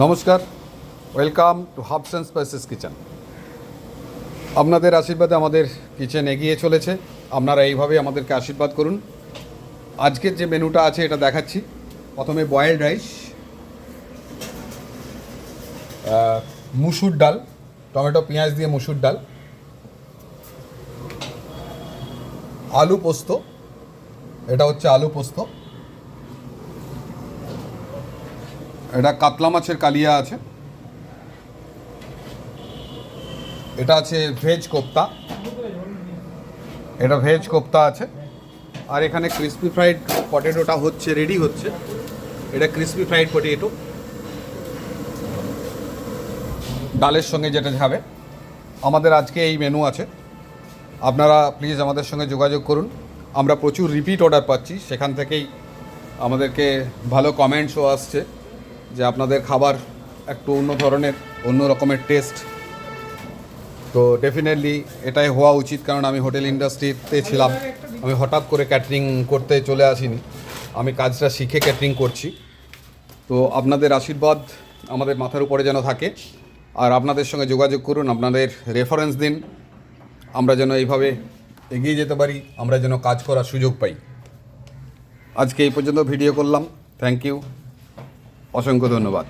নমস্কার, welcome to herbs and spices kitchen. আপনাদের আশীর্বাদে আমাদের কিচেন এগিয়ে চলেছে। আপনারা এইভাবে আমাদেরকে আশীর্বাদ করুন। আজকের যে মেনুটা আছে এটা দেখাচ্ছি। প্রথমে বয়েলড রাইস, মুসুর ডাল, টমেটো পেঁয়াজ দিয়ে মুসুর ডাল, আলু পোস্ত, এটা হচ্ছে আলু পোস্ত, এটা কাতলা মাছের কালিয়া আছে, এটা আছে ভেজ কোপ্তা, এটা ভেজ কোপ্তা আছে, আর এখানে ক্রিসপি ফ্রাইড পটেটোটা হচ্ছে, রেডি হচ্ছে। এটা ক্রিসপি ফ্রাইড পটেটো ডালের সঙ্গে যেটা যাবে। আমাদের আজকে এই মেনু আছে। আপনারা প্লিজ আমাদের সঙ্গে যোগাযোগ করুন। আমরা প্রচুর রিপিট অর্ডার পাচ্ছি, সেখান থেকেই আমাদেরকে ভালো কমেন্টসও আসছে যে আপনাদের খাবার একটু অন্য ধরনের, অন্য রকমের টেস্ট। তো ডেফিনেটলি এটাই হওয়া উচিত, কারণ আমি হোটেল ইন্ডাস্ট্রিতে ছিলাম। আমি হঠাৎ করে ক্যাটারিং করতে চলে আসিনি, আমি কাজটা শিখে ক্যাটারিং করছি। তো আপনাদের আশীর্বাদ আমাদের মাথার উপরে যেন থাকে, আর আপনাদের সঙ্গে যোগাযোগ করুন, আপনাদের রেফারেন্স দিন, আমরা যেন এইভাবে এগিয়ে যেতে পারি, আমরা যেন কাজ করার সুযোগ পাই। আজকে এই পর্যন্ত ভিডিও করলাম। থ্যাংক ইউ, অসংখ্য ধন্যবাদ।